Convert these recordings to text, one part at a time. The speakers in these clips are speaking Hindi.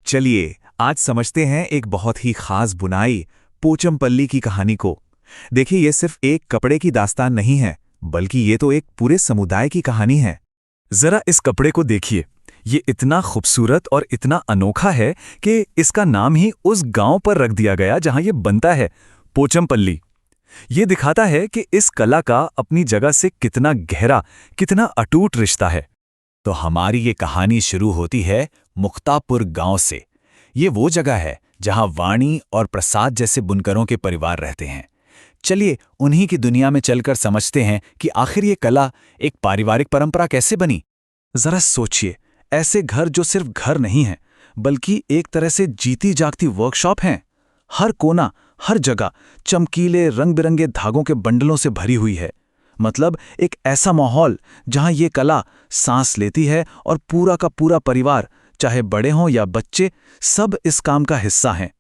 चलिए आज समझते हैं एक बहुत ही खास बुनाई पोचमपल्ली की कहानी को। देखिए ये सिर्फ एक कपड़े की दास्तान नहीं है, बल्कि ये तो एक पूरे समुदाय की कहानी है। जरा इस कपड़े को देखिए, ये इतना खूबसूरत और इतना अनोखा है कि इसका नाम ही उस गांव पर रख दिया गया जहां ये बनता है, पोचमपल्ली। ये दिखाता है कि इस कला का अपनी जगह से कितना गहरा, कितना अटूट रिश्ता है। तो हमारी ये कहानी शुरू होती है मुक्तापुर गांव से। ये वो जगह है जहां वाणी और प्रसाद जैसे बुनकरों के परिवार रहते हैं। चलिए उन्हीं की दुनिया में चलकर समझते हैं कि आखिर ये कला एक पारिवारिक परंपरा कैसे बनी। जरा सोचिए, ऐसे घर जो सिर्फ घर नहीं हैं, बल्कि एक तरह से जीती जागती वर्कशॉप हैं। हर कोना, हर जगह चमकीले रंग बिरंगे धागों के बंडलों से भरी हुई है। मतलब एक ऐसा माहौल जहां ये कला सांस लेती है और पूरा का पूरा परिवार, चाहे बड़े हों या बच्चे, सब इस काम का हिस्सा हैं।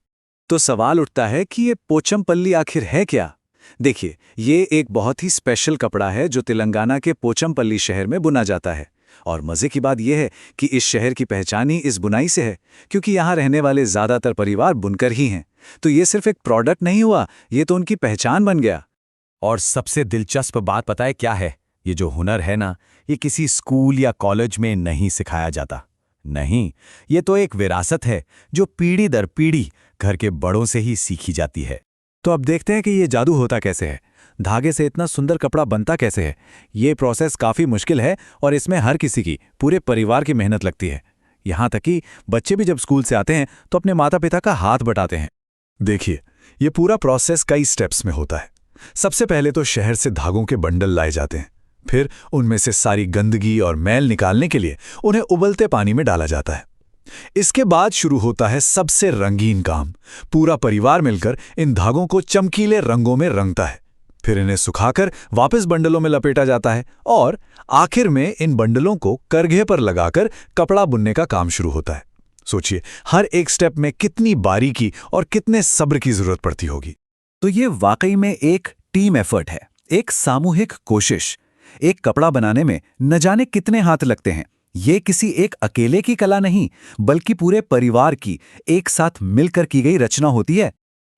तो सवाल उठता है कि ये पोचमपल्ली आखिर है क्या? देखिए, ये एक बहुत ही स्पेशल कपड़ा है जो तेलंगाना के पोचमपल्ली शहर में बुना जाता है। और मजे की बात यह है कि इस शहर की पहचान ही इस बुनाई से है, क्योंकि यहाँ रहने वाले ज्यादातर परिवार बुनकर ही हैं। तो ये सिर्फ एक प्रोडक्ट नहीं हुआ, ये तो उनकी पहचान बन गया। और सबसे दिलचस्प बात पता है क्या है? ये जो हुनर है ना, ये किसी स्कूल या कॉलेज में नहीं सिखाया जाता। नहीं, ये तो एक विरासत है जो पीढ़ी दर पीढ़ी घर के बड़ों से ही सीखी जाती है। तो अब देखते हैं कि ये जादू होता कैसे है, धागे से इतना सुंदर कपड़ा बनता कैसे है। ये प्रोसेस काफ़ी मुश्किल है और इसमें हर किसी की, पूरे परिवार की मेहनत लगती है। यहाँ तक कि बच्चे भी जब स्कूल से आते हैं तो अपने माता पिता का हाथ बटाते हैं। देखिए, ये पूरा प्रोसेस कई स्टेप्स में होता है। सबसे पहले तो शहर से धागों के बंडल लाए जाते हैं। फिर उनमें से सारी गंदगी और मैल निकालने के लिए उन्हें उबलते पानी में डाला जाता है। इसके बाद शुरू होता है सबसे रंगीन काम। पूरा परिवार मिलकर इन धागों को चमकीले रंगों में रंगता है। फिर इन्हें सुखाकर वापस बंडलों में लपेटा जाता है और आखिर में इन बंडलों को करघे पर लगाकर कपड़ा बुनने का काम शुरू होता है। सोचिए, हर एक स्टेप में कितनी बारीकी और कितने सब्र की जरूरत पड़ती होगी। तो ये वाकई में एक टीम एफर्ट है, एक सामूहिक कोशिश। एक कपड़ा बनाने में न जाने कितने हाथ लगते हैं। ये किसी एक अकेले की कला नहीं, बल्कि पूरे परिवार की एक साथ मिलकर की गई रचना होती है।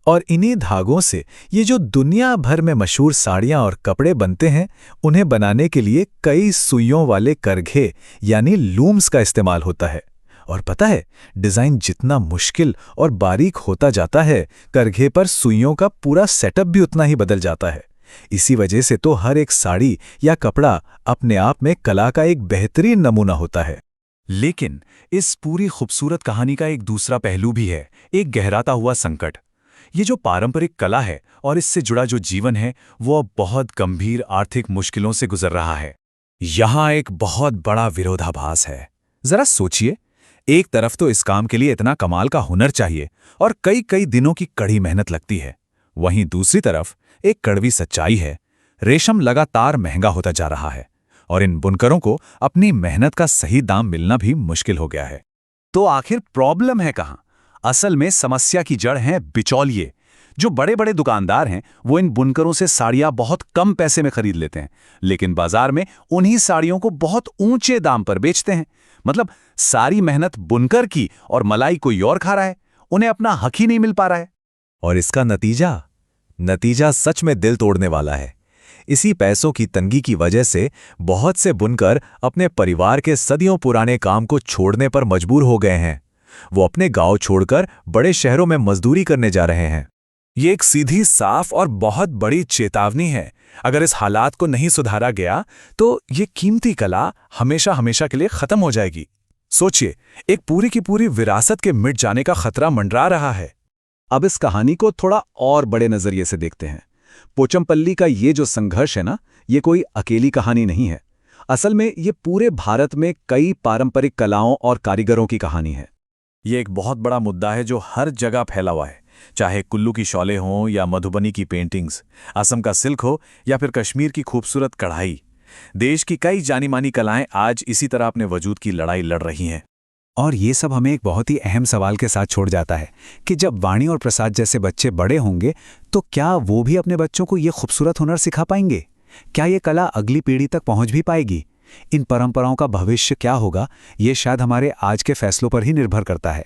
और इन्हीं धागों से ये जो दुनिया भर में मशहूर साड़ियां और कपड़े बनते हैं, उन्हें बनाने के लिए कई सुइयों वाले करघे यानी लूम्स का इस्तेमाल होता है। और पता है, डिजाइन जितना मुश्किल और बारीक होता जाता है, करघे पर सुइयों का पूरा सेटअप भी उतना ही बदल जाता है। इसी वजह से तो हर एक साड़ी या कपड़ा अपने आप में कला का एक बेहतरीन नमूना होता है। लेकिन इस पूरी खूबसूरत कहानी का एक दूसरा पहलू भी है, एक गहराता हुआ संकट। ये जो पारंपरिक कला है और इससे जुड़ा जो जीवन है, वो अब बहुत गंभीर आर्थिक मुश्किलों से गुजर रहा है। यहाँ एक बहुत बड़ा विरोधाभास है। जरा सोचिए, एक तरफ तो इस काम के लिए इतना कमाल का हुनर चाहिए और कई कई दिनों की कड़ी मेहनत लगती है। वहीं दूसरी तरफ एक कड़वी सच्चाई है, रेशम लगातार महंगा होता जा रहा है और इन बुनकरों को अपनी मेहनत का सही दाम मिलना भी मुश्किल हो गया है। तो आखिर प्रॉब्लम है कहाँ? असल में समस्या की जड़ है बिचौलिए। जो बड़े बड़े दुकानदार हैं, वो इन बुनकरों से साड़ियां बहुत कम पैसे में खरीद लेते हैं, लेकिन बाजार में उन्हीं साड़ियों को बहुत ऊंचे दाम पर बेचते हैं। मतलब सारी मेहनत बुनकर की और मलाई कोई और खा रहा है, उन्हें अपना हक ही नहीं मिल पा रहा है। और इसका नतीजा सच में दिल तोड़ने वाला है। इसी पैसों की तंगी की वजह से बहुत से बुनकर अपने परिवार के सदियों पुराने काम को छोड़ने पर मजबूर हो गए हैं। वो अपने गांव छोड़कर बड़े शहरों में मजदूरी करने जा रहे हैं। ये एक सीधी, साफ और बहुत बड़ी चेतावनी है। अगर इस हालात को नहीं सुधारा गया तो ये कीमती कला हमेशा हमेशा के लिए खत्म हो जाएगी। सोचिए, एक पूरी की पूरी विरासत के मिट जाने का खतरा मंडरा रहा है। अब इस कहानी को थोड़ा और बड़े नजरिए से देखते हैं। पोचमपल्ली का ये जो संघर्ष है ना, ये कोई अकेली कहानी नहीं है। असल में ये पूरे भारत में कई पारंपरिक कलाओं और कारीगरों की कहानी है। ये एक बहुत बड़ा मुद्दा है जो हर जगह फैला हुआ है, चाहे कुल्लू की शॉले हों या मधुबनी की पेंटिंग्स, असम का सिल्क हो या फिर कश्मीर की खूबसूरत कढ़ाई। देश की कई जानी मानी कलाएं आज इसी तरह अपने वजूद की लड़ाई लड़ रही हैं। और ये सब हमें एक बहुत ही अहम सवाल के साथ छोड़ जाता है कि जब वाणी और प्रसाद जैसे बच्चे बड़े होंगे तो क्या वो भी अपने बच्चों को ये खूबसूरत हुनर सिखा पाएंगे? क्या ये कला अगली पीढ़ी तक पहुंच भी पाएगी? इन परंपराओं का भविष्य क्या होगा, ये शायद हमारे आज के फैसलों पर ही निर्भर करता है।